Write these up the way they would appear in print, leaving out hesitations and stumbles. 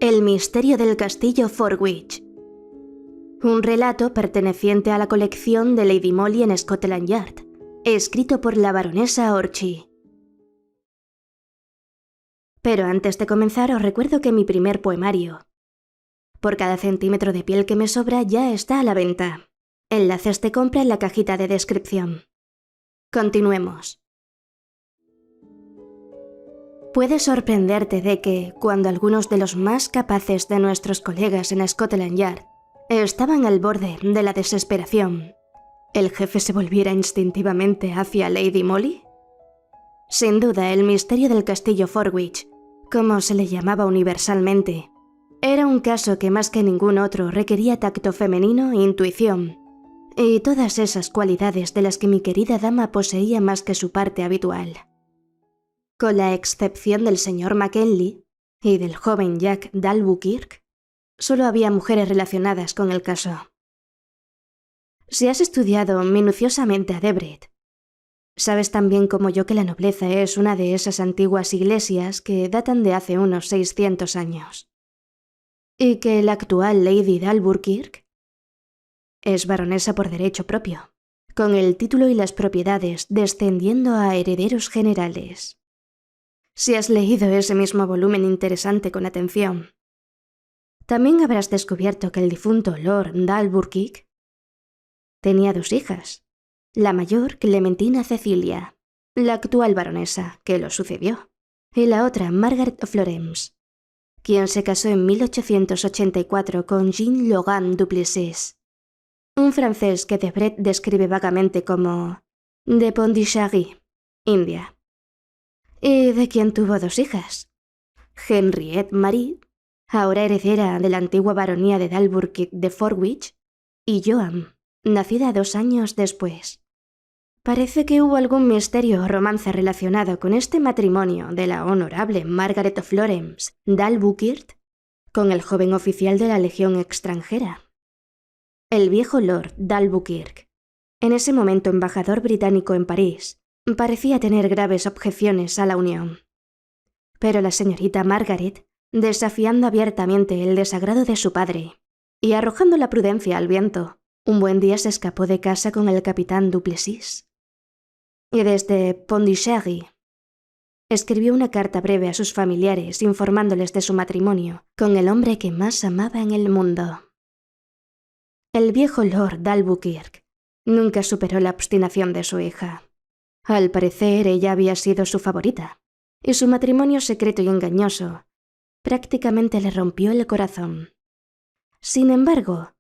El misterio del castillo Forwich. Un relato perteneciente a la colección de Lady Molly en Scotland Yard, escrito por la baronesa Orchie. Pero antes de comenzar os recuerdo que mi primer poemario, Por cada centímetro de piel que me sobra, ya está a la venta. Enlaces de compra en la cajita de descripción. Continuemos. Puede sorprenderte de que, cuando algunos de los más capaces de nuestros colegas en Scotland Yard estaban al borde de la desesperación, ¿el jefe se volviera instintivamente hacia Lady Molly? Sin duda, el misterio del castillo Forwich, como se le llamaba universalmente, era un caso que más que ningún otro requería tacto femenino, intuición y todas esas cualidades de las que mi querida dama poseía más que su parte habitual. Con la excepción del señor Mackenlie y del joven Jack d'Albuquerque, solo había mujeres relacionadas con el caso. Si has estudiado minuciosamente a Debrett, sabes tan bien como yo que la nobleza es una de esas antiguas iglesias que datan de hace unos 600 años, y que la actual Lady d'Albuquerque es baronesa por derecho propio, con el título y las propiedades descendiendo a herederos generales. Si has leído ese mismo volumen interesante con atención, también habrás descubierto que el difunto Lord d'Albuquerque tenía 2 hijas. La mayor, Clementina Cecilia, la actual baronesa, que lo sucedió, y la otra, Margaret Florence, quien se casó en 1884 con Jean Logan Duplessis, un francés que Debrett describe vagamente como de Pondichéry, India, y de quien tuvo 2 hijas, Henriette Marie, ahora heredera de la antigua baronía de d'Albuquerque de Forwich, y Joan, nacida 2 años después. Parece que hubo algún misterio o romance relacionado con este matrimonio de la honorable Margaret Florence d'Albuquerque con el joven oficial de la Legión extranjera. El viejo Lord d'Albuquerque, en ese momento embajador británico en París, parecía tener graves objeciones a la unión. Pero la señorita Margaret, desafiando abiertamente el desagrado de su padre y arrojando la prudencia al viento, un buen día se escapó de casa con el capitán Duplessis. Y desde Pondichéry escribió una carta breve a sus familiares informándoles de su matrimonio con el hombre que más amaba en el mundo. El viejo Lord d'Albuquerque nunca superó la obstinación de su hija. Al parecer, ella había sido su favorita, y su matrimonio secreto y engañoso prácticamente le rompió el corazón. Sin embargo,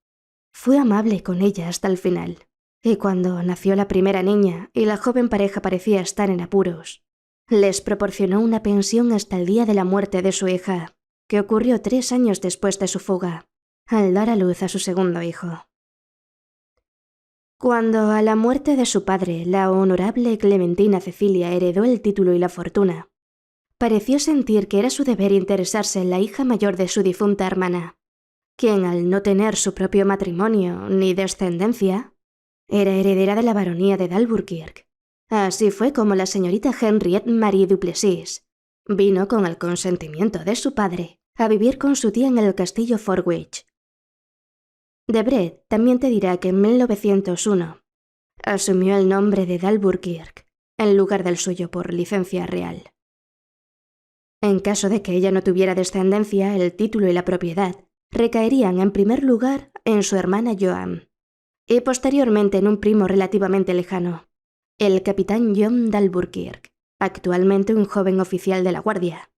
fue amable con ella hasta el final, y cuando nació la primera niña y la joven pareja parecía estar en apuros, les proporcionó una pensión hasta el día de la muerte de su hija, que ocurrió 3 años después de su fuga, al dar a luz a su segundo hijo. Cuando a la muerte de su padre, la honorable Clementina Cecilia heredó el título y la fortuna, pareció sentir que era su deber interesarse en la hija mayor de su difunta hermana, quien al no tener su propio matrimonio ni descendencia, era heredera de la baronía de d'Albuquerque. Así fue como la señorita Henriette Marie Duplessis vino con el consentimiento de su padre a vivir con su tía en el castillo Forwich. Debrett también te dirá que en 1901 asumió el nombre de d'Albuquerque en lugar del suyo por licencia real. En caso de que ella no tuviera descendencia, el título y la propiedad recaerían en primer lugar en su hermana Joan y posteriormente en un primo relativamente lejano, el capitán John d'Albuquerque, actualmente un joven oficial de la guardia.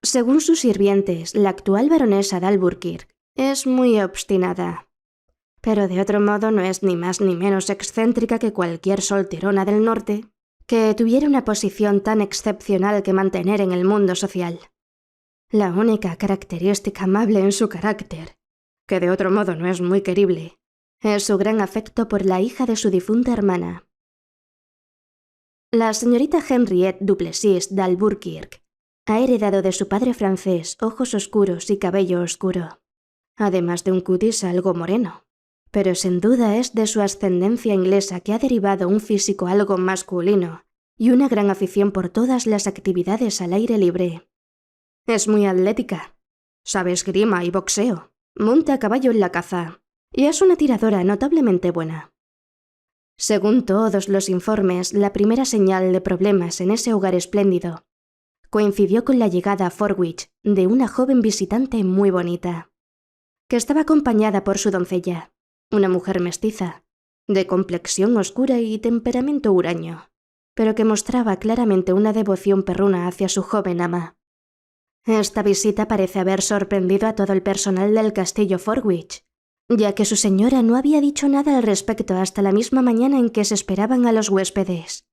Según sus sirvientes, la actual baronesa d'Albuquerque es muy obstinada, pero de otro modo no es ni más ni menos excéntrica que cualquier solterona del norte que tuviera una posición tan excepcional que mantener en el mundo social. La única característica amable en su carácter, que de otro modo no es muy querible, es su gran afecto por la hija de su difunta hermana. La señorita Henriette Duplessis d'Albuquerque ha heredado de su padre francés ojos oscuros y cabello oscuro, además de un cutis algo moreno, pero sin duda es de su ascendencia inglesa que ha derivado un físico algo masculino y una gran afición por todas las actividades al aire libre. Es muy atlética. Sabe esgrima y boxeo. Monta a caballo en la caza. Y es una tiradora notablemente buena. Según todos los informes, la primera señal de problemas en ese hogar espléndido coincidió con la llegada a Forwich de una joven visitante muy bonita, que estaba acompañada por su doncella, una mujer mestiza, de complexión oscura y temperamento huraño, pero que mostraba claramente una devoción perruna hacia su joven ama. Esta visita parece haber sorprendido a todo el personal del castillo Forwich, ya que su señora no había dicho nada al respecto hasta la misma mañana en que se esperaban a los huéspedes.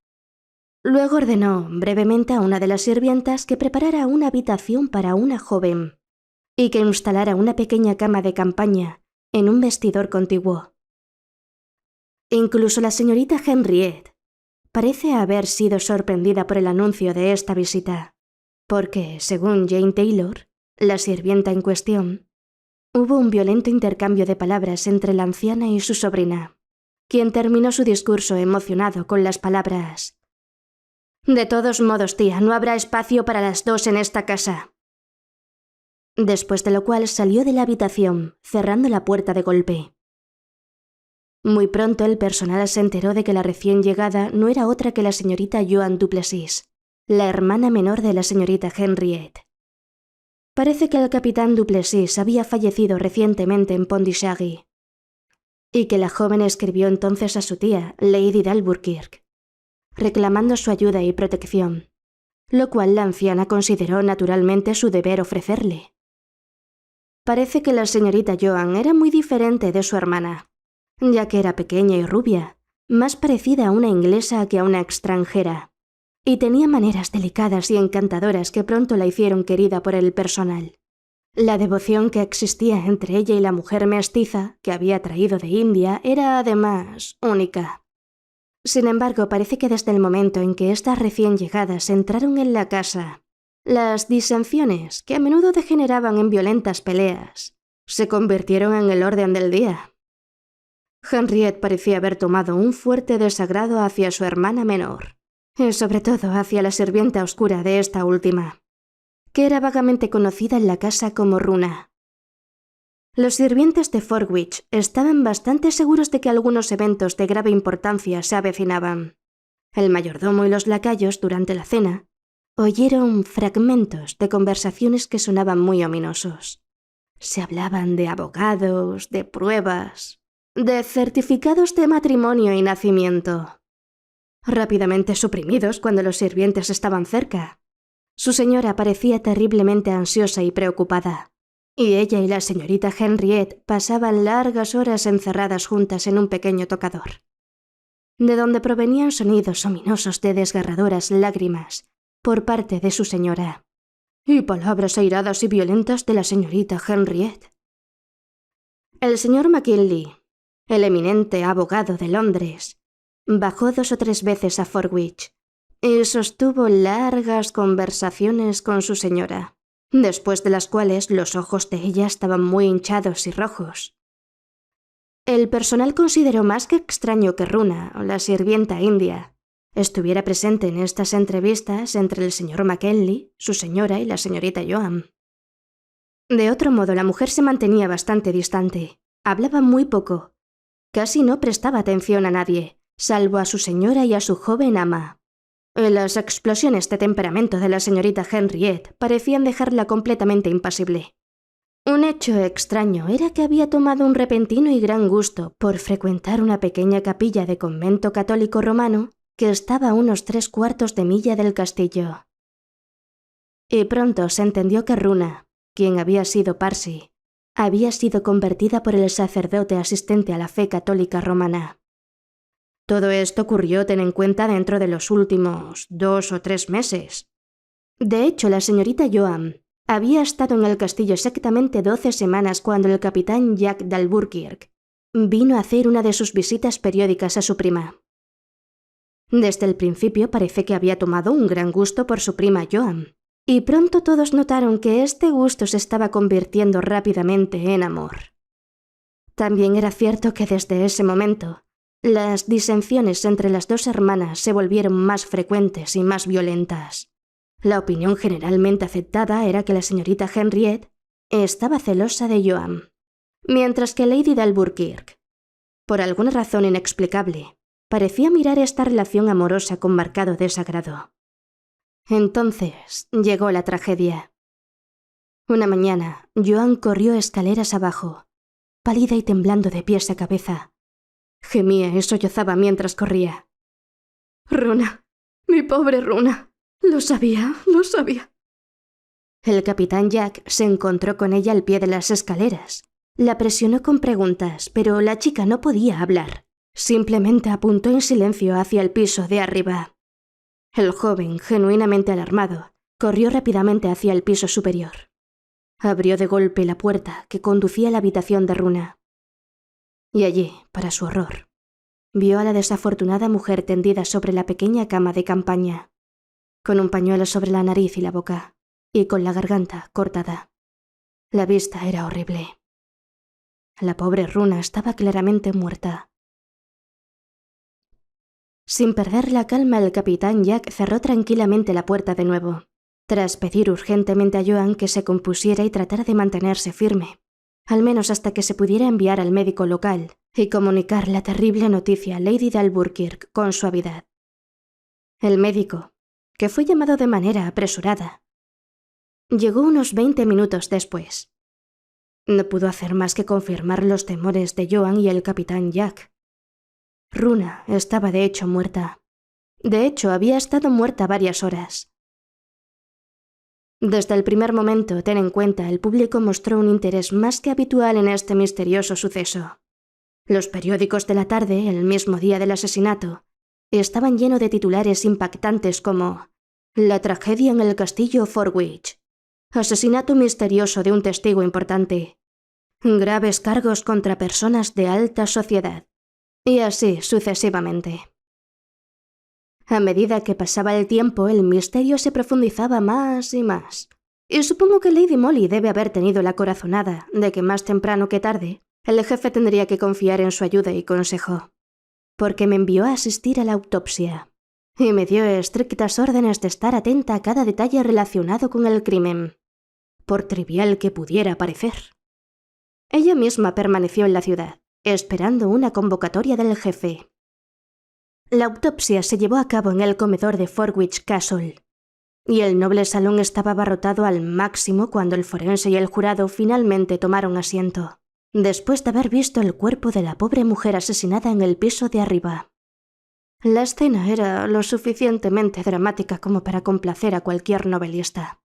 Luego ordenó brevemente a una de las sirvientas que preparara una habitación para una joven y que instalara una pequeña cama de campaña en un vestidor contiguo. Incluso la señorita Henriette parece haber sido sorprendida por el anuncio de esta visita, porque, según Jane Taylor, la sirvienta en cuestión, hubo un violento intercambio de palabras entre la anciana y su sobrina, quien terminó su discurso emocionado con las palabras: «De todos modos, tía, no habrá espacio para las dos en esta casa». Después de lo cual salió de la habitación, cerrando la puerta de golpe. Muy pronto el personal se enteró de que la recién llegada no era otra que la señorita Joan Duplessis, la hermana menor de la señorita Henriette. Parece que el capitán Duplessis había fallecido recientemente en Pondicherry, y que la joven escribió entonces a su tía, Lady Dalburkirk, reclamando su ayuda y protección, lo cual la anciana consideró naturalmente su deber ofrecerle. Parece que la señorita Joan era muy diferente de su hermana, ya que era pequeña y rubia, más parecida a una inglesa que a una extranjera, y tenía maneras delicadas y encantadoras que pronto la hicieron querida por el personal. La devoción que existía entre ella y la mujer mestiza que había traído de India era además única. Sin embargo, parece que desde el momento en que estas recién llegadas entraron en la casa, las disensiones, que a menudo degeneraban en violentas peleas, se convirtieron en el orden del día. Henriette parecía haber tomado un fuerte desagrado hacia su hermana menor, y sobre todo hacia la sirvienta oscura de esta última, que era vagamente conocida en la casa como Runa. Los sirvientes de Forwich estaban bastante seguros de que algunos eventos de grave importancia se avecinaban. El mayordomo y los lacayos, durante la cena, oyeron fragmentos de conversaciones que sonaban muy ominosos. Se hablaban de abogados, de pruebas, de certificados de matrimonio y nacimiento, rápidamente suprimidos cuando los sirvientes estaban cerca. Su señora parecía terriblemente ansiosa y preocupada, y ella y la señorita Henriette pasaban largas horas encerradas juntas en un pequeño tocador, de donde provenían sonidos ominosos de desgarradoras lágrimas por parte de su señora, y palabras airadas y violentas de la señorita Henriette. El señor McKinley, el eminente abogado de Londres, bajó 2 o 3 veces a Forwich y sostuvo largas conversaciones con su señora, después de las cuales los ojos de ella estaban muy hinchados y rojos. El personal consideró más que extraño que Runa, la sirvienta india, estuviera presente en estas entrevistas entre el señor McKinley, su señora y la señorita Joan. De otro modo, la mujer se mantenía bastante distante, hablaba muy poco, casi no prestaba atención a nadie, salvo a su señora y a su joven ama. Las explosiones de temperamento de la señorita Henriette parecían dejarla completamente impasible. Un hecho extraño era que había tomado un repentino y gran gusto por frecuentar una pequeña capilla de convento católico romano que estaba a unos 3/4 de milla del castillo. Y pronto se entendió que Runa, quien había sido Parsi, había sido convertida por el sacerdote asistente a la fe católica romana. Todo esto ocurrió, ten en cuenta, dentro de los últimos 2 o 3 meses. De hecho, la señorita Joan había estado en el castillo exactamente 12 semanas cuando el capitán Jack Dalburkirk vino a hacer una de sus visitas periódicas a su prima. Desde el principio parece que había tomado un gran gusto por su prima Joan, y pronto todos notaron que este gusto se estaba convirtiendo rápidamente en amor. También era cierto que desde ese momento, las disensiones entre las dos hermanas se volvieron más frecuentes y más violentas, La opinión generalmente aceptada era que la señorita Henriette estaba celosa de Joan, mientras que Lady Dalburkirk, por alguna razón inexplicable, parecía mirar esta relación amorosa con marcado desagrado. Entonces llegó la tragedia. Una mañana, Joan corrió escaleras abajo, pálida y temblando de pies a cabeza. Gemía y sollozaba mientras corría. «Runa, mi pobre Runa, lo sabía. El capitán Jack se encontró con ella al pie de las escaleras. La presionó con preguntas, pero la chica no podía hablar. Simplemente apuntó en silencio hacia el piso de arriba. El joven, genuinamente alarmado, corrió rápidamente hacia el piso superior. Abrió de golpe la puerta que conducía a la habitación de Runa. Y allí, para su horror, vio a la desafortunada mujer tendida sobre la pequeña cama de campaña, con un pañuelo sobre la nariz y la boca, y con la garganta cortada. La vista era horrible. La pobre Runa estaba claramente muerta. Sin perder la calma, el capitán Jack cerró tranquilamente la puerta de nuevo, tras pedir urgentemente a Joan que se compusiera y tratara de mantenerse firme, al menos hasta que se pudiera enviar al médico local y comunicar la terrible noticia a Lady Dalburkirk con suavidad. El médico, que fue llamado de manera apresurada, llegó unos 20 minutos después. No pudo hacer más que confirmar los temores de Joan y el capitán Jack. Runa estaba de hecho muerta. De hecho, había estado muerta varias horas. Desde el primer momento, ten en cuenta, el público mostró un interés más que habitual en este misterioso suceso. Los periódicos de la tarde, el mismo día del asesinato, estaban llenos de titulares impactantes como «La tragedia en el castillo Forwich», «Asesinato misterioso de un testigo importante», «Graves cargos contra personas de alta sociedad», y así sucesivamente. A medida que pasaba el tiempo, el misterio se profundizaba más y más. Y supongo que Lady Molly debe haber tenido la corazonada de que más temprano que tarde el jefe tendría que confiar en su ayuda y consejo, porque me envió a asistir a la autopsia y me dio estrictas órdenes de estar atenta a cada detalle relacionado con el crimen, por trivial que pudiera parecer. Ella misma permaneció en la ciudad, esperando una convocatoria del jefe. La autopsia se llevó a cabo en el comedor de Forwich Castle, y el noble salón estaba abarrotado al máximo cuando el forense y el jurado finalmente tomaron asiento, después de haber visto el cuerpo de la pobre mujer asesinada en el piso de arriba. La escena era lo suficientemente dramática como para complacer a cualquier novelista.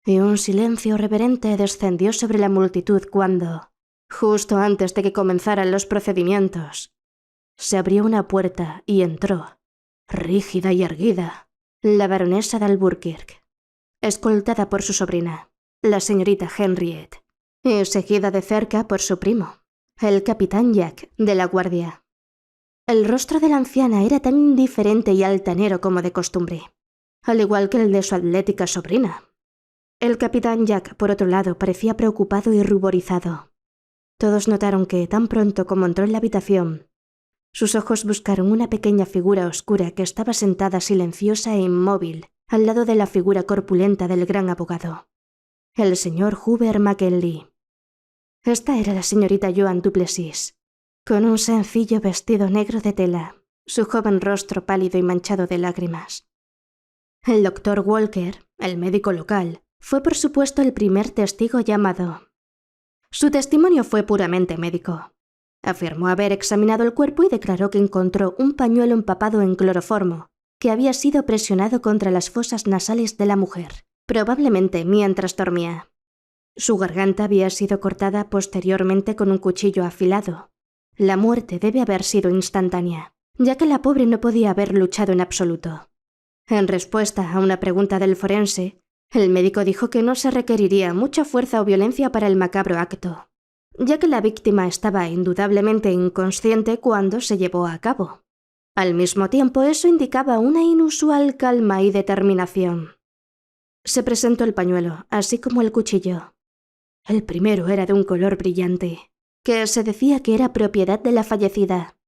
Y un silencio reverente descendió sobre la multitud cuando, justo antes de que comenzaran los procedimientos, se abrió una puerta y entró, rígida y erguida, la baronesa Dalburkirk, escoltada por su sobrina, la señorita Henriette, y seguida de cerca por su primo, el capitán Jack de la guardia. El rostro de la anciana era tan indiferente y altanero como de costumbre, al igual que el de su atlética sobrina. El capitán Jack, por otro lado, parecía preocupado y ruborizado. Todos notaron que, tan pronto como entró en la habitación, sus ojos buscaron una pequeña figura oscura que estaba sentada silenciosa e inmóvil al lado de la figura corpulenta del gran abogado, el señor Hubert McKinley. Esta era la señorita Joan Duplessis, con un sencillo vestido negro de tela, su joven rostro pálido y manchado de lágrimas. El doctor Walker, el médico local, fue por supuesto el primer testigo llamado. Su testimonio fue puramente médico. Afirmó haber examinado el cuerpo y declaró que encontró un pañuelo empapado en cloroformo que había sido presionado contra las fosas nasales de la mujer, probablemente mientras dormía. Su garganta había sido cortada posteriormente con un cuchillo afilado. La muerte debe haber sido instantánea, ya que la pobre no podía haber luchado en absoluto. En respuesta a una pregunta del forense, el médico dijo que no se requeriría mucha fuerza o violencia para el macabro acto, ya que la víctima estaba indudablemente inconsciente cuando se llevó a cabo. Al mismo tiempo, eso indicaba una inusual calma y determinación. Se presentó el pañuelo, así como el cuchillo. El primero era de un color brillante, que se decía que era propiedad de la fallecida.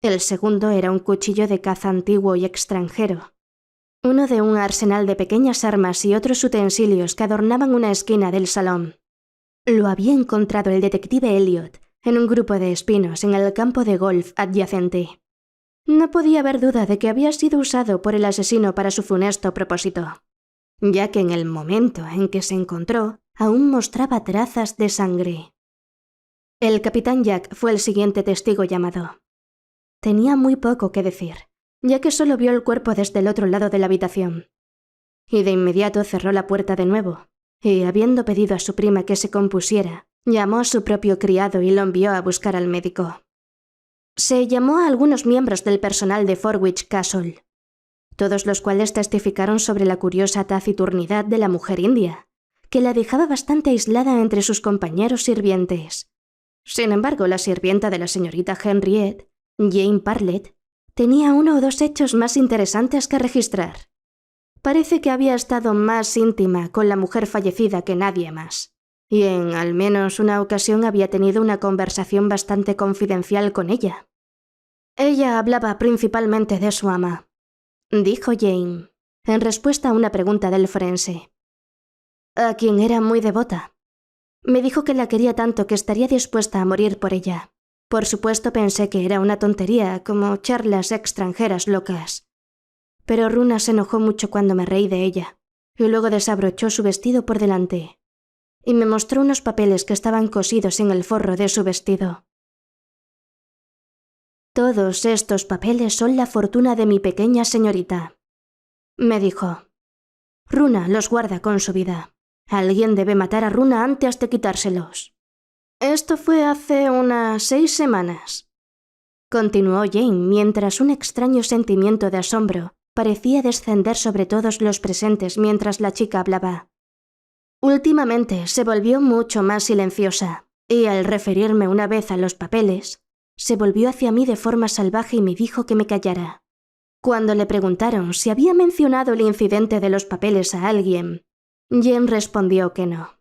El segundo era un cuchillo de caza antiguo y extranjero. uno de un arsenal de pequeñas armas y otros utensilios que adornaban una esquina del salón. Lo había encontrado el detective Elliot en un grupo de espinos en el campo de golf adyacente. No podía haber duda de que había sido usado por el asesino para su funesto propósito, ya que en el momento en que se encontró aún mostraba trazas de sangre. El capitán Jack fue el siguiente testigo llamado. Tenía muy poco que decir, ya que solo vio el cuerpo desde el otro lado de la habitación. Y de inmediato cerró la puerta de nuevo, y habiendo pedido a su prima que se compusiera, llamó a su propio criado y lo envió a buscar al médico. Se llamó a algunos miembros del personal de Forwich Castle, todos los cuales testificaron sobre la curiosa taciturnidad de la mujer india, que la dejaba bastante aislada entre sus compañeros sirvientes. Sin embargo, la sirvienta de la señorita Henriette, Jane Parlett, tenía uno o dos hechos más interesantes que registrar. Parece que había estado más íntima con la mujer fallecida que nadie más, y en al menos una ocasión había tenido una conversación bastante confidencial con ella. Ella hablaba principalmente de su ama, dijo Jane, en respuesta a una pregunta del forense, a quien era muy devota. Me dijo que la quería tanto que estaría dispuesta a morir por ella. Por supuesto pensé que era una tontería, como charlas extranjeras locas. Pero Runa se enojó mucho cuando me reí de ella, y luego desabrochó su vestido por delante, y me mostró unos papeles que estaban cosidos en el forro de su vestido. Todos estos papeles son la fortuna de mi pequeña señorita, me dijo. Runa los guarda con su vida. Alguien debe matar a Runa antes de quitárselos. Esto fue hace unas 6 semanas. Continuó Jane mientras un extraño sentimiento de asombro parecía descender sobre todos los presentes mientras la chica hablaba. Últimamente se volvió mucho más silenciosa, y al referirme una vez a los papeles, se volvió hacia mí de forma salvaje y me dijo que me callara. Cuando le preguntaron si había mencionado el incidente de los papeles a alguien, Jane respondió que no.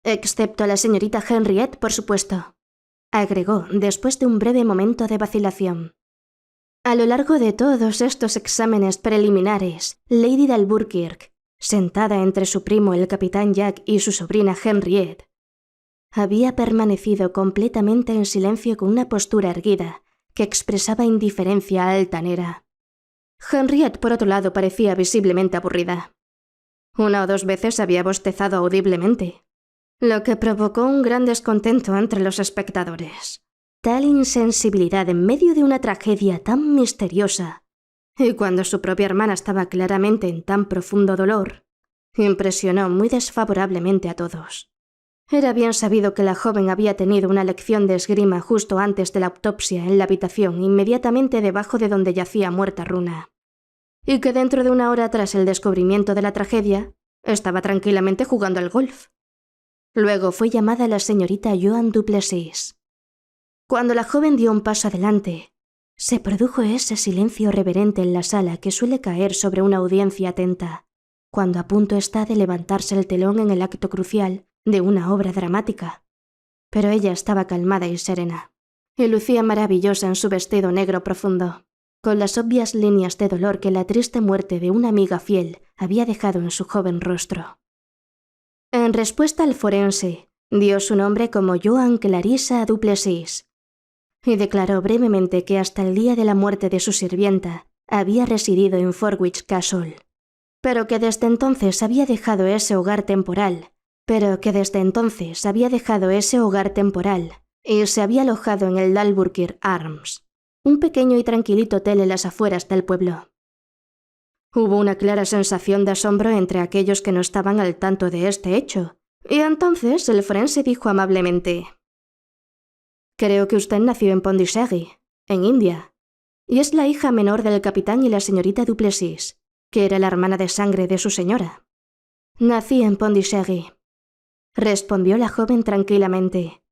Excepto a la señorita Henriette, por supuesto, agregó después de un breve momento de vacilación. A lo largo de todos estos exámenes preliminares, Lady Dalburkirk, sentada entre su primo el capitán Jack y su sobrina Henriette, había permanecido completamente en silencio con una postura erguida que expresaba indiferencia altanera. Henriette, por otro lado, parecía visiblemente aburrida. Una o dos veces había bostezado audiblemente, lo que provocó un gran descontento entre los espectadores. Tal insensibilidad en medio de una tragedia tan misteriosa, y cuando su propia hermana estaba claramente en tan profundo dolor, impresionó muy desfavorablemente a todos. Era bien sabido que la joven había tenido una lección de esgrima justo antes de la autopsia en la habitación inmediatamente debajo de donde yacía muerta Runa, y que dentro de una hora tras el descubrimiento de la tragedia, estaba tranquilamente jugando al golf. Luego fue llamada la señorita Joan Duplessis. Cuando la joven dio un paso adelante, se produjo ese silencio reverente en la sala que suele caer sobre una audiencia atenta, cuando a punto está de levantarse el telón en el acto crucial de una obra dramática. Pero ella estaba calmada y serena, y lucía maravillosa en su vestido negro profundo, con las obvias líneas de dolor que la triste muerte de una amiga fiel había dejado en su joven rostro. En respuesta al forense, dio su nombre como Joan Clarissa Duplessis, y declaró brevemente que hasta el día de la muerte de su sirvienta había residido en Forwich Castle, pero que desde entonces había dejado ese hogar temporal, y se había alojado en el Dalburkirk Arms, un pequeño y tranquilito hotel en las afueras del pueblo. Hubo una clara sensación de asombro entre aquellos que no estaban al tanto de este hecho, y entonces el forense dijo amablemente: «Creo que usted nació en Pondicherry, en India, y es la hija menor del capitán y la señorita Duplessis, que era la hermana de sangre de su señora». «Nací en Pondicherry», respondió la joven tranquilamente,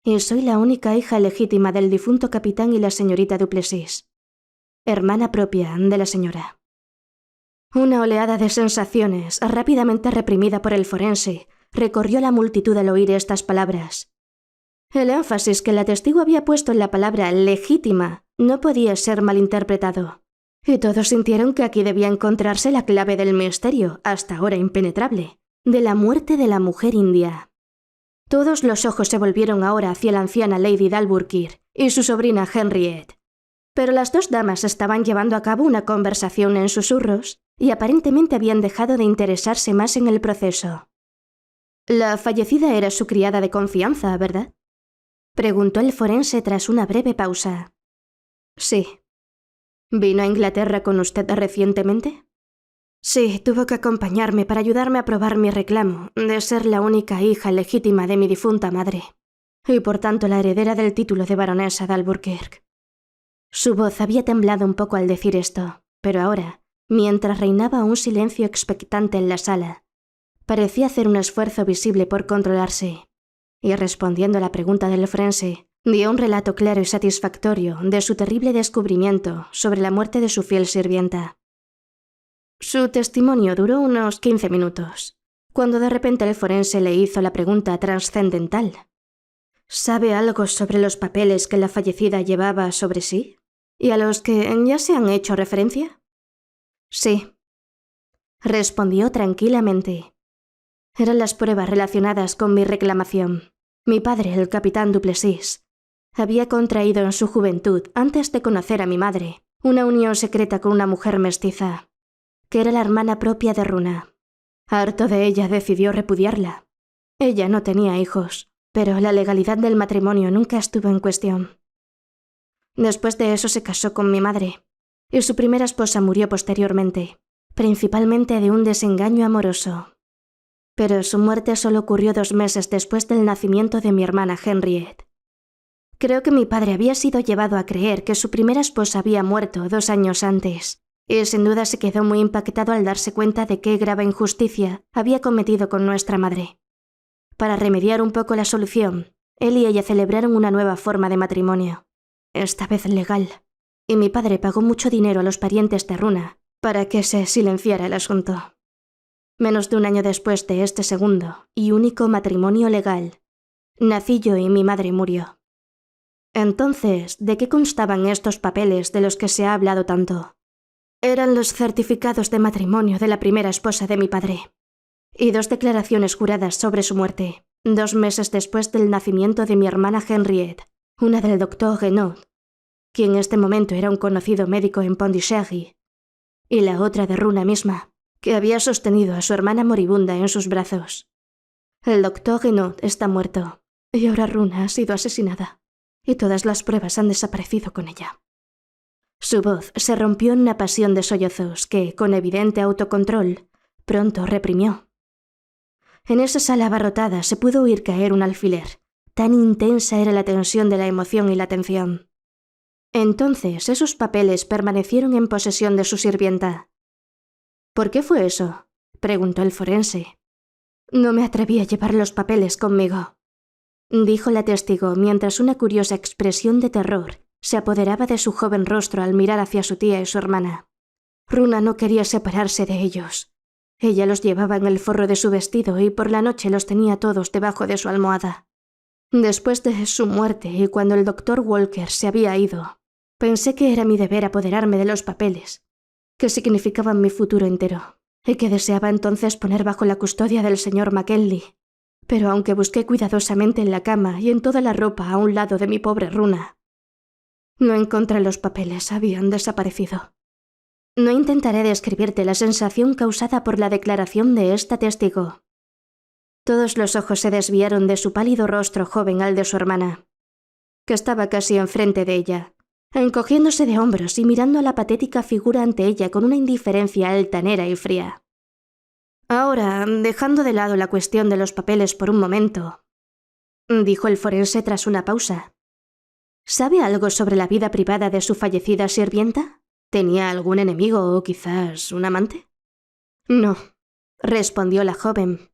«y soy la única hija legítima del difunto capitán y la señorita Duplessis, hermana propia de la señora». Una oleada de sensaciones, rápidamente reprimida por el forense, recorrió la multitud al oír estas palabras. El énfasis que la testigo había puesto en la palabra legítima no podía ser malinterpretado, y todos sintieron que aquí debía encontrarse la clave del misterio, hasta ahora impenetrable, de la muerte de la mujer india. Todos los ojos se volvieron ahora hacia la anciana Lady Dalburkir y su sobrina Henriette. Pero las dos damas estaban llevando a cabo una conversación en susurros y aparentemente habían dejado de interesarse más en el proceso. «La fallecida era su criada de confianza, ¿verdad?», preguntó el forense tras una breve pausa. «Sí». «¿Vino a Inglaterra con usted recientemente?». «Sí, tuvo que acompañarme para ayudarme a probar mi reclamo de ser la única hija legítima de mi difunta madre, y por tanto la heredera del título de baronesa de Alburquerque». Su voz había temblado un poco al decir esto, pero ahora, mientras reinaba un silencio expectante en la sala, parecía hacer un esfuerzo visible por controlarse, y respondiendo a la pregunta del forense, dio un relato claro y satisfactorio de su terrible descubrimiento sobre la muerte de su fiel sirvienta. Su testimonio duró unos 15 minutos, cuando de repente el forense le hizo la pregunta trascendental. ¿Sabe algo sobre los papeles que la fallecida llevaba sobre sí? ¿Y a los que ya se han hecho referencia? Sí, respondió tranquilamente. Eran las pruebas relacionadas con mi reclamación. Mi padre, el capitán Duplessis, había contraído en su juventud, antes de conocer a mi madre, una unión secreta con una mujer mestiza, que era la hermana propia de Runa. Harto de ella, decidió repudiarla. Ella no tenía hijos, pero la legalidad del matrimonio nunca estuvo en cuestión. Después de eso se casó con mi madre, y su primera esposa murió posteriormente, principalmente de un desengaño amoroso. Pero su muerte solo ocurrió 2 meses después del nacimiento de mi hermana Henriette. Creo que mi padre había sido llevado a creer que su primera esposa había muerto 2 años antes, y sin duda se quedó muy impactado al darse cuenta de qué grave injusticia había cometido con nuestra madre. Para remediar un poco la solución, él y ella celebraron una nueva forma de matrimonio, esta vez legal, y mi padre pagó mucho dinero a los parientes de Runa para que se silenciara el asunto. Menos de 1 año después de este segundo y único matrimonio legal, nací yo y mi madre murió. Entonces, ¿de qué constaban estos papeles de los que se ha hablado tanto? Eran los certificados de matrimonio de la primera esposa de mi padre, y 2 declaraciones juradas sobre su muerte, 2 meses después del nacimiento de mi hermana Henriette, una del doctor Renaud, quien en este momento era un conocido médico en Pondicherry, y la otra de Runa misma, que había sostenido a su hermana moribunda en sus brazos. El doctor Renaud está muerto, y ahora Runa ha sido asesinada, y todas las pruebas han desaparecido con ella. Su voz se rompió en una pasión de sollozos que, con evidente autocontrol, pronto reprimió. En esa sala abarrotada se pudo oír caer un alfiler. Tan intensa era la tensión de la emoción y la tensión. Entonces esos papeles permanecieron en posesión de su sirvienta. ¿Por qué fue eso?, preguntó el forense. No me atreví a llevar los papeles conmigo, dijo la testigo mientras una curiosa expresión de terror se apoderaba de su joven rostro al mirar hacia su tía y su hermana. Runa no quería separarse de ellos. Ella los llevaba en el forro de su vestido y por la noche los tenía todos debajo de su almohada. Después de su muerte y cuando el doctor Walker se había ido, pensé que era mi deber apoderarme de los papeles, que significaban mi futuro entero, y que deseaba entonces poner bajo la custodia del señor Mackenlie. Pero aunque busqué cuidadosamente en la cama y en toda la ropa a un lado de mi pobre Runa, no encontré los papeles, habían desaparecido. No intentaré describirte la sensación causada por la declaración de esta testigo. Todos los ojos se desviaron de su pálido rostro joven al de su hermana, que estaba casi enfrente de ella, encogiéndose de hombros y mirando a la patética figura ante ella con una indiferencia altanera y fría. Ahora, dejando de lado la cuestión de los papeles por un momento, dijo el forense tras una pausa. ¿Sabe algo sobre la vida privada de su fallecida sirvienta? ¿Tenía algún enemigo o quizás un amante? No, respondió la joven.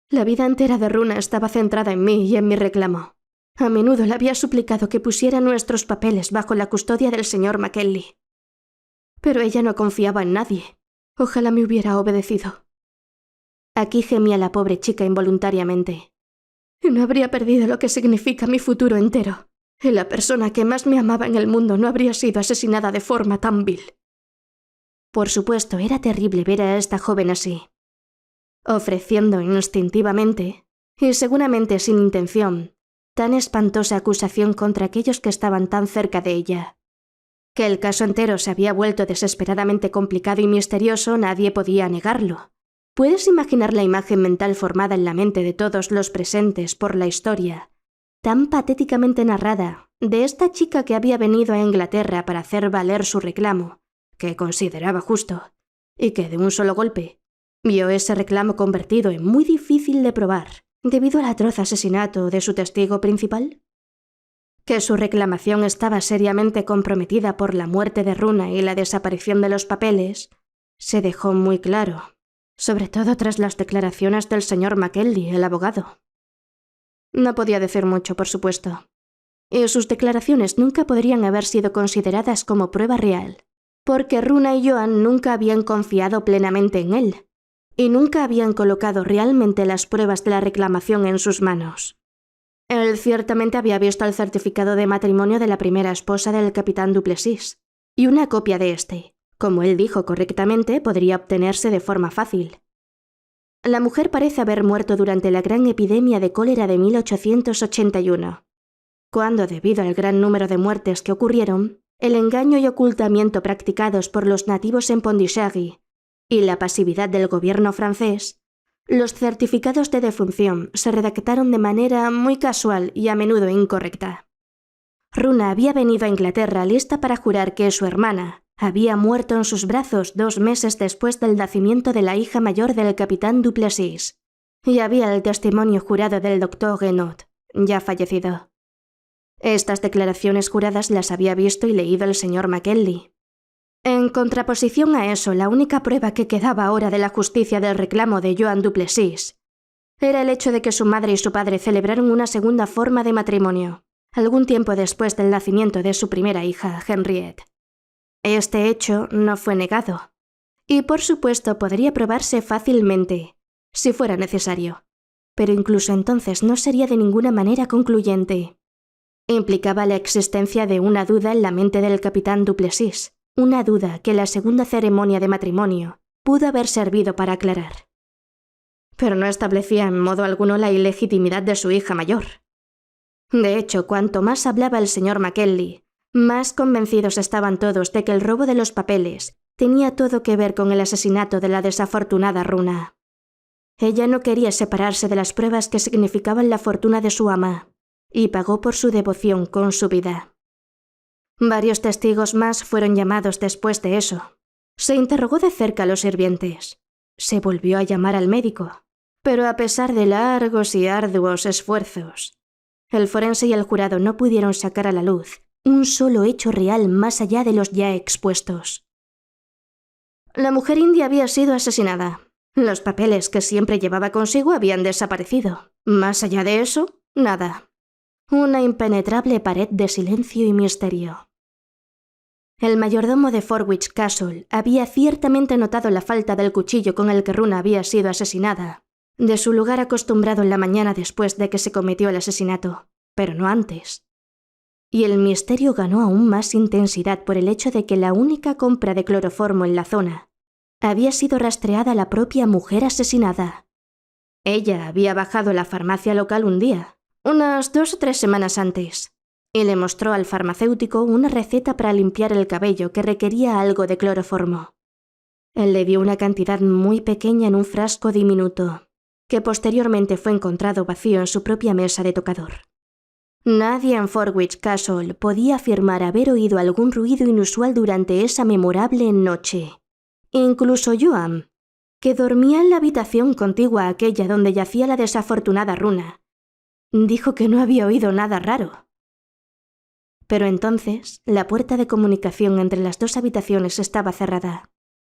La vida entera de Runa estaba centrada en mí y en mi reclamo. A menudo le había suplicado que pusiera nuestros papeles bajo la custodia del señor Mackenlie. Pero ella no confiaba en nadie. Ojalá me hubiera obedecido. Aquí gemía la pobre chica involuntariamente. Y no habría perdido lo que significa mi futuro entero. Y la persona que más me amaba en el mundo no habría sido asesinada de forma tan vil. Por supuesto, era terrible ver a esta joven así, ofreciendo instintivamente, y seguramente sin intención, tan espantosa acusación contra aquellos que estaban tan cerca de ella. Que el caso entero se había vuelto desesperadamente complicado y misterioso, nadie podía negarlo. ¿Puedes imaginar la imagen mental formada en la mente de todos los presentes por la historia, tan patéticamente narrada, de esta chica que había venido a Inglaterra para hacer valer su reclamo, que consideraba justo, y que de un solo golpe vio ese reclamo convertido en muy difícil de probar debido al atroz asesinato de su testigo principal? Que su reclamación estaba seriamente comprometida por la muerte de Runa y la desaparición de los papeles se dejó muy claro, sobre todo tras las declaraciones del señor Mackenzie, el abogado. No podía decir mucho, por supuesto, y sus declaraciones nunca podrían haber sido consideradas como prueba real, porque Runa y Joan nunca habían confiado plenamente en él, y nunca habían colocado realmente las pruebas de la reclamación en sus manos. Él ciertamente había visto el certificado de matrimonio de la primera esposa del capitán Duplessis, y una copia de este, como él dijo correctamente, podría obtenerse de forma fácil. La mujer parece haber muerto durante la gran epidemia de cólera de 1881, cuando, debido al gran número de muertes que ocurrieron, el engaño y ocultamiento practicados por los nativos en Pondicherry y la pasividad del gobierno francés, los certificados de defunción se redactaron de manera muy casual y a menudo incorrecta. Runa había venido a Inglaterra lista para jurar que su hermana había muerto en sus brazos 2 meses después del nacimiento de la hija mayor del capitán Duplessis, y había el testimonio jurado del doctor Renaud, ya fallecido. Estas declaraciones juradas las había visto y leído el señor Mackenzie. En contraposición a eso, la única prueba que quedaba ahora de la justicia del reclamo de Joan Duplessis era el hecho de que su madre y su padre celebraron una segunda forma de matrimonio, algún tiempo después del nacimiento de su primera hija, Henriette. Este hecho no fue negado, y por supuesto podría probarse fácilmente, si fuera necesario, pero incluso entonces no sería de ninguna manera concluyente. Implicaba la existencia de una duda en la mente del capitán Duplessis, una duda que la segunda ceremonia de matrimonio pudo haber servido para aclarar. Pero no establecía en modo alguno la ilegitimidad de su hija mayor. De hecho, cuanto más hablaba el señor Mackenzie, más convencidos estaban todos de que el robo de los papeles tenía todo que ver con el asesinato de la desafortunada Runa. Ella no quería separarse de las pruebas que significaban la fortuna de su ama, y pagó por su devoción con su vida. Varios testigos más fueron llamados después de eso. Se interrogó de cerca a los sirvientes. Se volvió a llamar al médico. Pero a pesar de largos y arduos esfuerzos, el forense y el jurado no pudieron sacar a la luz un solo hecho real más allá de los ya expuestos. La mujer india había sido asesinada. Los papeles que siempre llevaba consigo habían desaparecido. Más allá de eso, nada. Una impenetrable pared de silencio y misterio. El mayordomo de Forwich Castle había ciertamente notado la falta del cuchillo con el que Runa había sido asesinada, de su lugar acostumbrado en la mañana después de que se cometió el asesinato, pero no antes. Y el misterio ganó aún más intensidad por el hecho de que la única compra de cloroformo en la zona había sido rastreada a la propia mujer asesinada. Ella había bajado a la farmacia local un día, unas 2 o 3 semanas antes, y le mostró al farmacéutico una receta para limpiar el cabello que requería algo de cloroformo. Él le dio una cantidad muy pequeña en un frasco diminuto, que posteriormente fue encontrado vacío en su propia mesa de tocador. Nadie en Forwich Castle podía afirmar haber oído algún ruido inusual durante esa memorable noche. Incluso Joan, que dormía en la habitación contigua a aquella donde yacía la desafortunada Runa, dijo que no había oído nada raro. Pero entonces, la puerta de comunicación entre las 2 habitaciones estaba cerrada,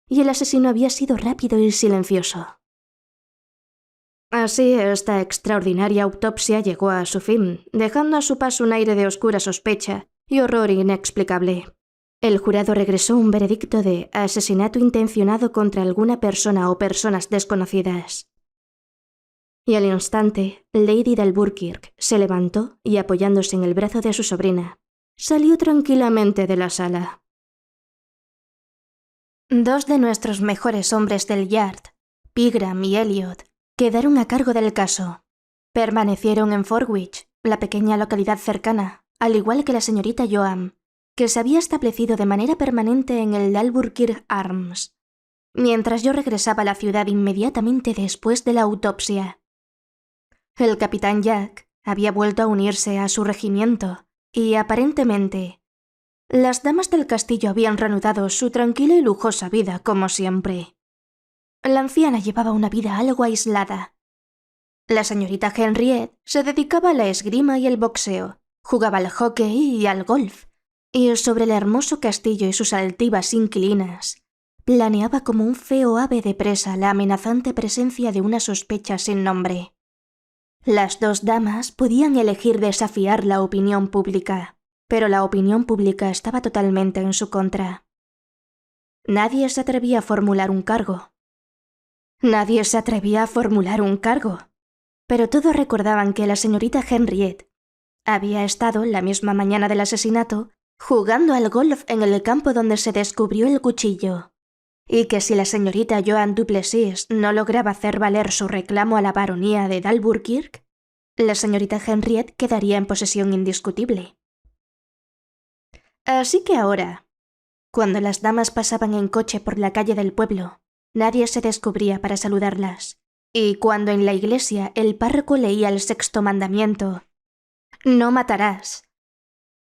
y el asesino había sido rápido y silencioso. Así, esta extraordinaria autopsia llegó a su fin, dejando a su paso un aire de oscura sospecha y horror inexplicable. El jurado regresó un veredicto de asesinato intencionado contra alguna persona o personas desconocidas. Y al instante, Lady Dalburkirk se levantó y, apoyándose en el brazo de su sobrina, salió tranquilamente de la sala. Dos de nuestros mejores hombres del Yard, Pigram y Elliot, quedaron a cargo del caso. Permanecieron en Forwich, la pequeña localidad cercana, al igual que la señorita Joan, que se había establecido de manera permanente en el Dalburkirk Arms, mientras yo regresaba a la ciudad inmediatamente después de la autopsia. El capitán Jack había vuelto a unirse a su regimiento y, aparentemente, las damas del castillo habían reanudado su tranquila y lujosa vida como siempre. La anciana llevaba una vida algo aislada. La señorita Henriette se dedicaba a la esgrima y el boxeo, jugaba al hockey y al golf, y sobre el hermoso castillo y sus altivas inquilinas, planeaba como un feo ave de presa la amenazante presencia de una sospecha sin nombre. Las dos damas podían elegir desafiar la opinión pública, pero la opinión pública estaba totalmente en su contra. Nadie se atrevía a formular un cargo. Pero todos recordaban que la señorita Henriette había estado, la misma mañana del asesinato, jugando al golf en el campo donde se descubrió el cuchillo, y que si la señorita Joan Duplessis no lograba hacer valer su reclamo a la baronía de Dalburkirk, la señorita Henriette quedaría en posesión indiscutible. Así que ahora, cuando las damas pasaban en coche por la calle del pueblo, nadie se descubría para saludarlas, y cuando en la iglesia el párroco leía el sexto mandamiento, «No matarás»,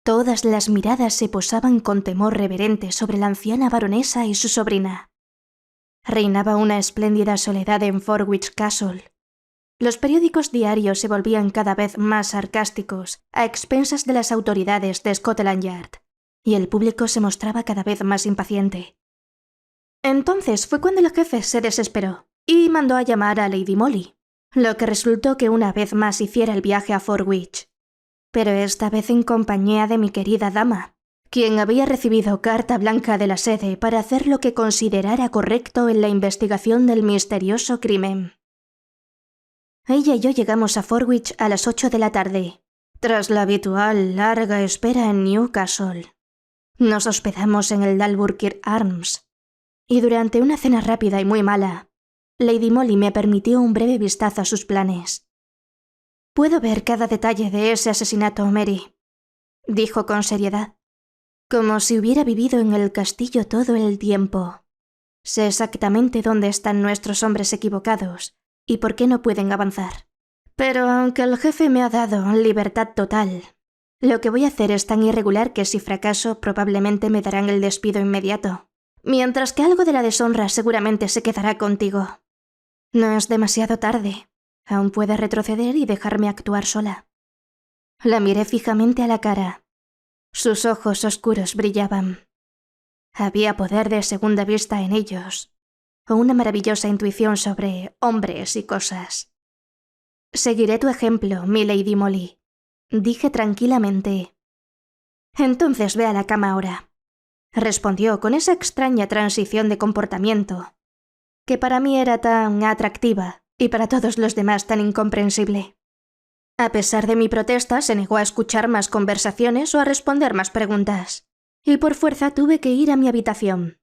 todas las miradas se posaban con temor reverente sobre la anciana baronesa y su sobrina. Reinaba una espléndida soledad en Forwich Castle. Los periódicos diarios se volvían cada vez más sarcásticos a expensas de las autoridades de Scotland Yard, y el público se mostraba cada vez más impaciente. Entonces fue cuando el jefe se desesperó y mandó a llamar a Lady Molly, lo que resultó que una vez más hiciera el viaje a Forwich, pero esta vez en compañía de mi querida dama, quien había recibido carta blanca de la sede para hacer lo que considerara correcto en la investigación del misterioso crimen. Ella y yo llegamos a Forwich a las 8 de la tarde, tras la habitual larga espera en Newcastle. Nos hospedamos en el Dalburkirk Arms, y durante una cena rápida y muy mala, Lady Molly me permitió un breve vistazo a sus planes. «Puedo ver cada detalle de ese asesinato, Mary», dijo con seriedad, «como si hubiera vivido en el castillo todo el tiempo. Sé exactamente dónde están nuestros hombres equivocados y por qué no pueden avanzar. Pero aunque el jefe me ha dado libertad total, lo que voy a hacer es tan irregular que si fracaso probablemente me darán el despido inmediato, mientras que algo de la deshonra seguramente se quedará contigo. No es demasiado tarde. Aún puedes retroceder y dejarme actuar sola». La miré fijamente a la cara. Sus ojos oscuros brillaban. Había poder de segunda vista en ellos, o una maravillosa intuición sobre hombres y cosas. «Seguiré tu ejemplo, mi Lady Molly», dije tranquilamente. «Entonces ve a la cama ahora», respondió con esa extraña transición de comportamiento, que para mí era tan atractiva y para todos los demás tan incomprensible. A pesar de mi protesta, se negó a escuchar más conversaciones o a responder más preguntas, y por fuerza tuve que ir a mi habitación.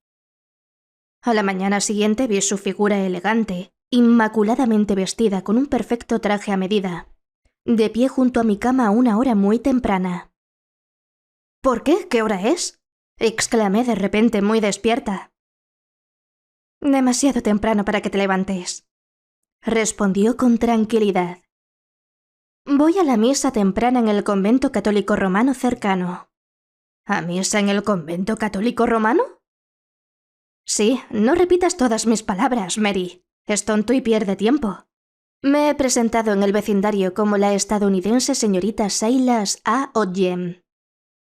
A la mañana siguiente vi su figura elegante, inmaculadamente vestida con un perfecto traje a medida, de pie junto a mi cama a una hora muy temprana. «¿Por qué? ¿Qué hora es?», exclamé de repente muy despierta. «Demasiado temprano para que te levantes», respondió con tranquilidad. «Voy a la misa temprana en el convento católico romano cercano». «¿A misa en el convento católico romano?» «Sí, no repitas todas mis palabras, Mary. Es tonto y pierde tiempo. Me he presentado en el vecindario como la estadounidense señorita Silas A. Odjem,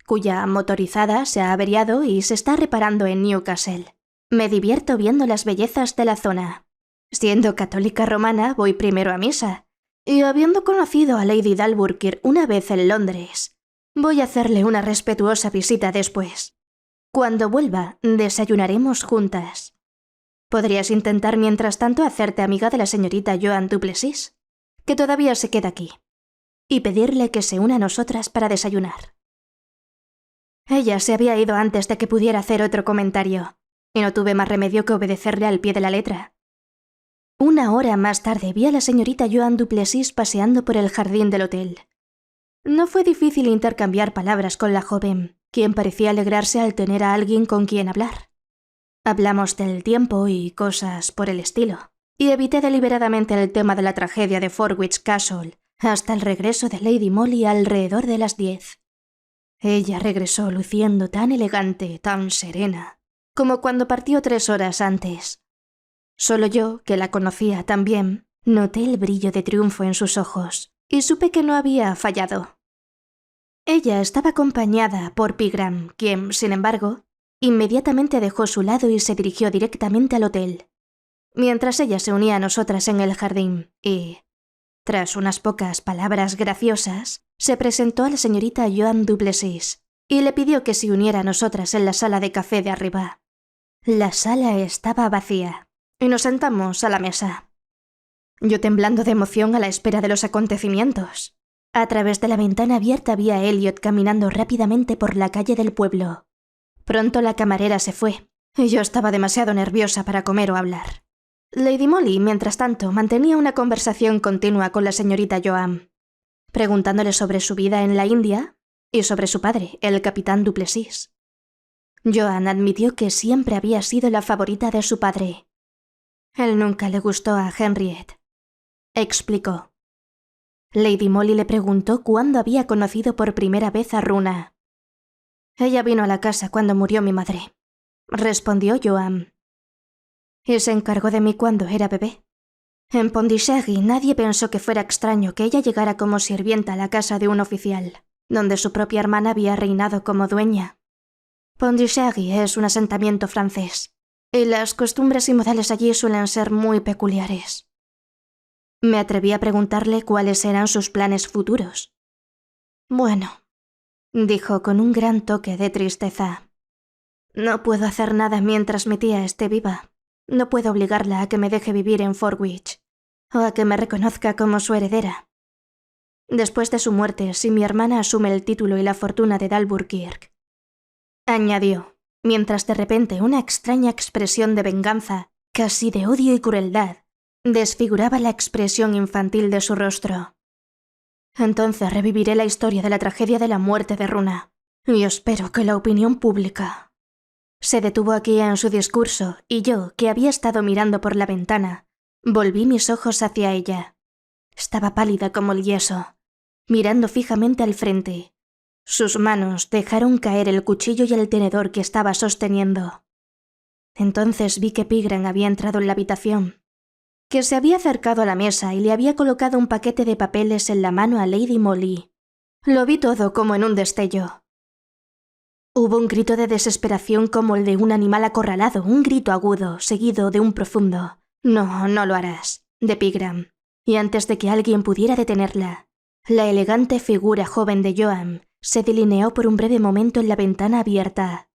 cuya motorizada se ha averiado y se está reparando en Newcastle. Me divierto viendo las bellezas de la zona. Siendo católica romana, voy primero a misa, y habiendo conocido a Lady Dalburkirk una vez en Londres, voy a hacerle una respetuosa visita después. Cuando vuelva, desayunaremos juntas. Podrías intentar mientras tanto hacerte amiga de la señorita Joan Duplessis, que todavía se queda aquí, y pedirle que se una a nosotras para desayunar». Ella se había ido antes de que pudiera hacer otro comentario, y no tuve más remedio que obedecerle al pie de la letra. Una hora más tarde vi a la señorita Joan Duplessis paseando por el jardín del hotel. No fue difícil intercambiar palabras con la joven, quien parecía alegrarse al tener a alguien con quien hablar. Hablamos del tiempo y cosas por el estilo, y evité deliberadamente el tema de la tragedia de Forwich Castle hasta el regreso de Lady Molly alrededor de las 10. Ella regresó luciendo tan elegante, tan serena, como cuando partió 3 horas antes. Solo yo, que la conocía tan bien, noté el brillo de triunfo en sus ojos y supe que no había fallado. Ella estaba acompañada por Pigram, quien, sin embargo, inmediatamente dejó su lado y se dirigió directamente al hotel, mientras ella se unía a nosotras en el jardín y, tras unas pocas palabras graciosas, se presentó a la señorita Joan Duplessis y le pidió que se uniera a nosotras en la sala de café de arriba. La sala estaba vacía y nos sentamos a la mesa. Yo temblando de emoción a la espera de los acontecimientos. A través de la ventana abierta vi a Elliot caminando rápidamente por la calle del pueblo. Pronto la camarera se fue y yo estaba demasiado nerviosa para comer o hablar. Lady Molly, mientras tanto, mantenía una conversación continua con la señorita Joan, preguntándole sobre su vida en la India y sobre su padre, el capitán Duplessis. Joan admitió que siempre había sido la favorita de su padre. Él nunca le gustó a Henriette, explicó. Lady Molly le preguntó cuándo había conocido por primera vez a Runa. Ella vino a la casa cuando murió mi madre, respondió Joan. Y se encargó de mí cuando era bebé. En Pondicherry nadie pensó que fuera extraño que ella llegara como sirvienta a la casa de un oficial, donde su propia hermana había reinado como dueña. Pondicherry es un asentamiento francés, y las costumbres y modales allí suelen ser muy peculiares. Me atreví a preguntarle cuáles eran sus planes futuros. Bueno, dijo con un gran toque de tristeza. No puedo hacer nada mientras mi tía esté viva. No puedo obligarla a que me deje vivir en Forwich, o a que me reconozca como su heredera. Después de su muerte, si mi hermana asume el título y la fortuna de Dalburkirk, añadió, mientras de repente una extraña expresión de venganza, casi de odio y crueldad, desfiguraba la expresión infantil de su rostro. Entonces reviviré la historia de la tragedia de la muerte de Runa, y espero que la opinión pública... Se detuvo aquí en su discurso y yo, que había estado mirando por la ventana, volví mis ojos hacia ella. Estaba pálida como el yeso, mirando fijamente al frente. Sus manos dejaron caer el cuchillo y el tenedor que estaba sosteniendo. Entonces vi que Pigram había entrado en la habitación, que se había acercado a la mesa y le había colocado un paquete de papeles en la mano a Lady Molly. Lo vi todo como en un destello. Hubo un grito de desesperación como el de un animal acorralado, un grito agudo, seguido de un profundo «No, no lo harás», de Pigram. Y antes de que alguien pudiera detenerla, la elegante figura joven de Joan se delineó por un breve momento en la ventana abierta.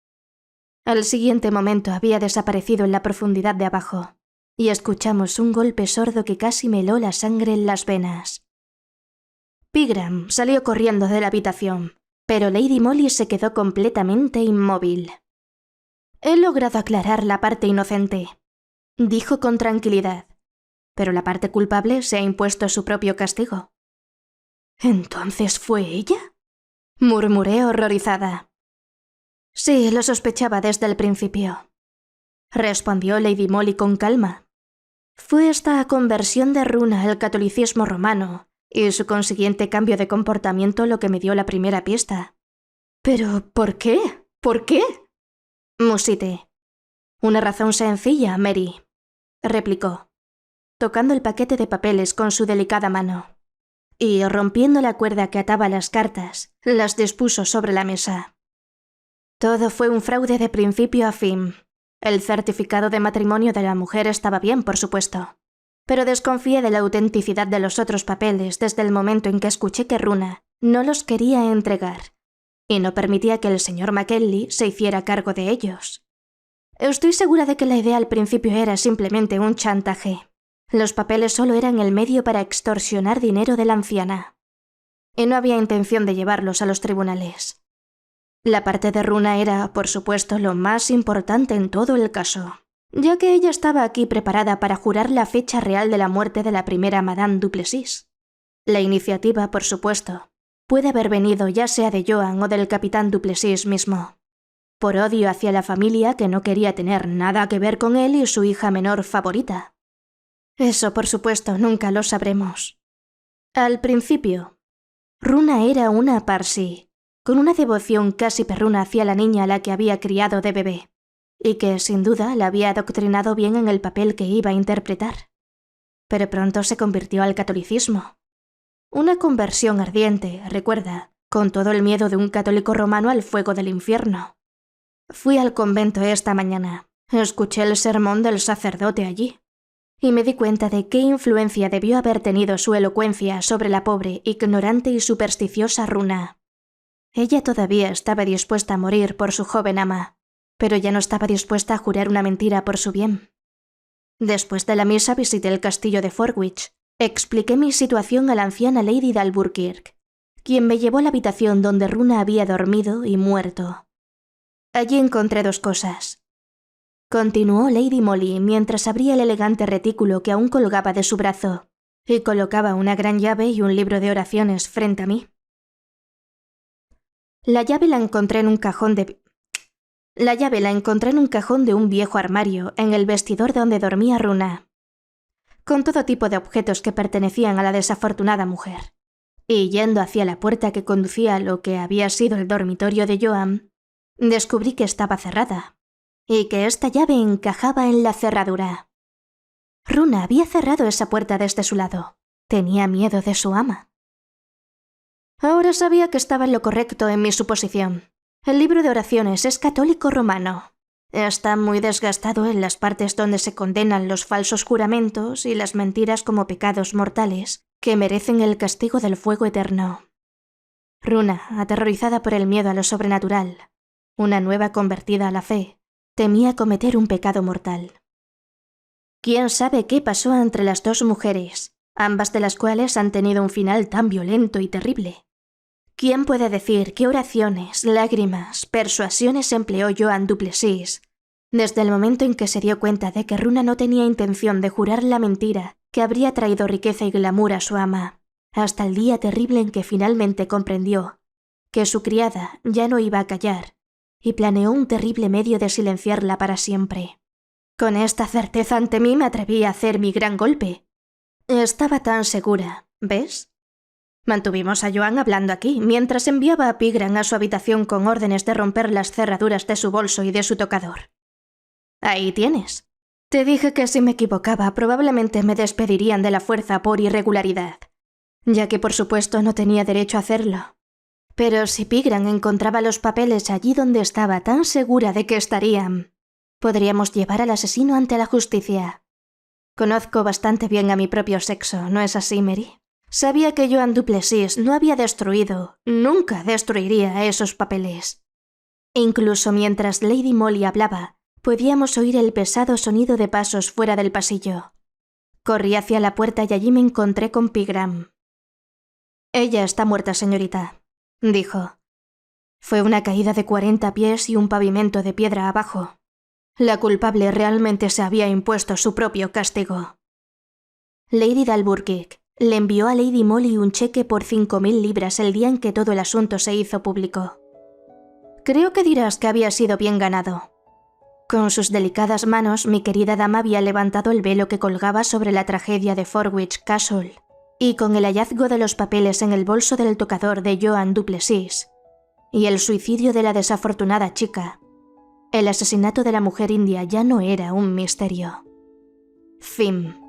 Al siguiente momento había desaparecido en la profundidad de abajo, y escuchamos un golpe sordo que casi me heló la sangre en las venas. Pigram salió corriendo de la habitación, pero Lady Molly se quedó completamente inmóvil. «He logrado aclarar la parte inocente», dijo con tranquilidad, «pero la parte culpable se ha impuesto su propio castigo». «¿Entonces fue ella?», murmuré horrorizada. «Sí, lo sospechaba desde el principio», respondió Lady Molly con calma. «Fue esta conversión de Runa al catolicismo romano y su consiguiente cambio de comportamiento lo que me dio la primera pista». «¿Pero por qué? ¿Por qué?», musité. «Una razón sencilla, Mary», replicó, tocando el paquete de papeles con su delicada mano. Y, rompiendo la cuerda que ataba las cartas, las dispuso sobre la mesa. Todo fue un fraude de principio a fin. El certificado de matrimonio de la mujer estaba bien, por supuesto, pero desconfié de la autenticidad de los otros papeles desde el momento en que escuché que Runa no los quería entregar y no permitía que el señor Mackenlie se hiciera cargo de ellos. Estoy segura de que la idea al principio era simplemente un chantaje. Los papeles solo eran el medio para extorsionar dinero de la anciana, y no había intención de llevarlos a los tribunales. La parte de Runa era, por supuesto, lo más importante en todo el caso, ya que ella estaba aquí preparada para jurar la fecha real de la muerte de la primera Madame Duplessis. La iniciativa, por supuesto, puede haber venido ya sea de Joan o del capitán Duplessis mismo, por odio hacia la familia que no quería tener nada que ver con él y su hija menor favorita. Eso, por supuesto, nunca lo sabremos. Al principio, Runa era una Parsi, con una devoción casi perruna hacia la niña a la que había criado de bebé, y que, sin duda, la había adoctrinado bien en el papel que iba a interpretar. Pero pronto se convirtió al catolicismo. Una conversión ardiente, recuerda, con todo el miedo de un católico romano al fuego del infierno. Fui al convento esta mañana, escuché el sermón del sacerdote allí, y me di cuenta de qué influencia debió haber tenido su elocuencia sobre la pobre, ignorante y supersticiosa Runa. Ella todavía estaba dispuesta a morir por su joven ama, pero ya no estaba dispuesta a jurar una mentira por su bien. Después de la misa visité el castillo de Forwich, expliqué mi situación a la anciana Lady de Alburquerque, quien me llevó a la habitación donde Runa había dormido y muerto. Allí encontré dos cosas. Continuó Lady Molly mientras abría el elegante retículo que aún colgaba de su brazo y colocaba una gran llave y un libro de oraciones frente a mí. La llave la encontré en un cajón de un viejo armario en el vestidor donde dormía Runa, con todo tipo de objetos que pertenecían a la desafortunada mujer. Y yendo hacia la puerta que conducía a lo que había sido el dormitorio de Joan, descubrí que estaba cerrada, y que esta llave encajaba en la cerradura. Runa había cerrado esa puerta desde su lado. Tenía miedo de su ama. Ahora sabía que estaba en lo correcto en mi suposición. El libro de oraciones es católico romano. Está muy desgastado en las partes donde se condenan los falsos juramentos y las mentiras como pecados mortales que merecen el castigo del fuego eterno. Runa, aterrorizada por el miedo a lo sobrenatural, una nueva convertida a la fe, temía cometer un pecado mortal. ¿Quién sabe qué pasó entre las dos mujeres, ambas de las cuales han tenido un final tan violento y terrible? ¿Quién puede decir qué oraciones, lágrimas, persuasiones empleó Joan Duplessis desde el momento en que se dio cuenta de que Runa no tenía intención de jurar la mentira que habría traído riqueza y glamour a su ama, hasta el día terrible en que finalmente comprendió que su criada ya no iba a callar y planeó un terrible medio de silenciarla para siempre? Con esta certeza ante mí me atreví a hacer mi gran golpe. Estaba tan segura, ¿ves? Mantuvimos a Joan hablando aquí, mientras enviaba a Pigram a su habitación con órdenes de romper las cerraduras de su bolso y de su tocador. Ahí tienes. Te dije que si me equivocaba probablemente me despedirían de la fuerza por irregularidad, ya que por supuesto no tenía derecho a hacerlo. Pero si Pigram encontraba los papeles allí donde estaba tan segura de que estarían, podríamos llevar al asesino ante la justicia. Conozco bastante bien a mi propio sexo, ¿no es así, Mary? Sabía que Joan Duplessis no había destruido, nunca destruiría esos papeles. Incluso mientras Lady Molly hablaba, podíamos oír el pesado sonido de pasos fuera del pasillo. Corrí hacia la puerta y allí me encontré con Pigram. «Ella está muerta, señorita», dijo. «Fue una caída de 40 pies y un pavimento de piedra abajo. La culpable realmente se había impuesto su propio castigo». Lady de Alburquerque le envió a Lady Molly un cheque por 5.000 libras el día en que todo el asunto se hizo público. Creo que dirás que había sido bien ganado. Con sus delicadas manos, mi querida dama había levantado el velo que colgaba sobre la tragedia de Forwich Castle, y con el hallazgo de los papeles en el bolso del tocador de Joan Duplessis, y el suicidio de la desafortunada chica, el asesinato de la mujer india ya no era un misterio. Fin.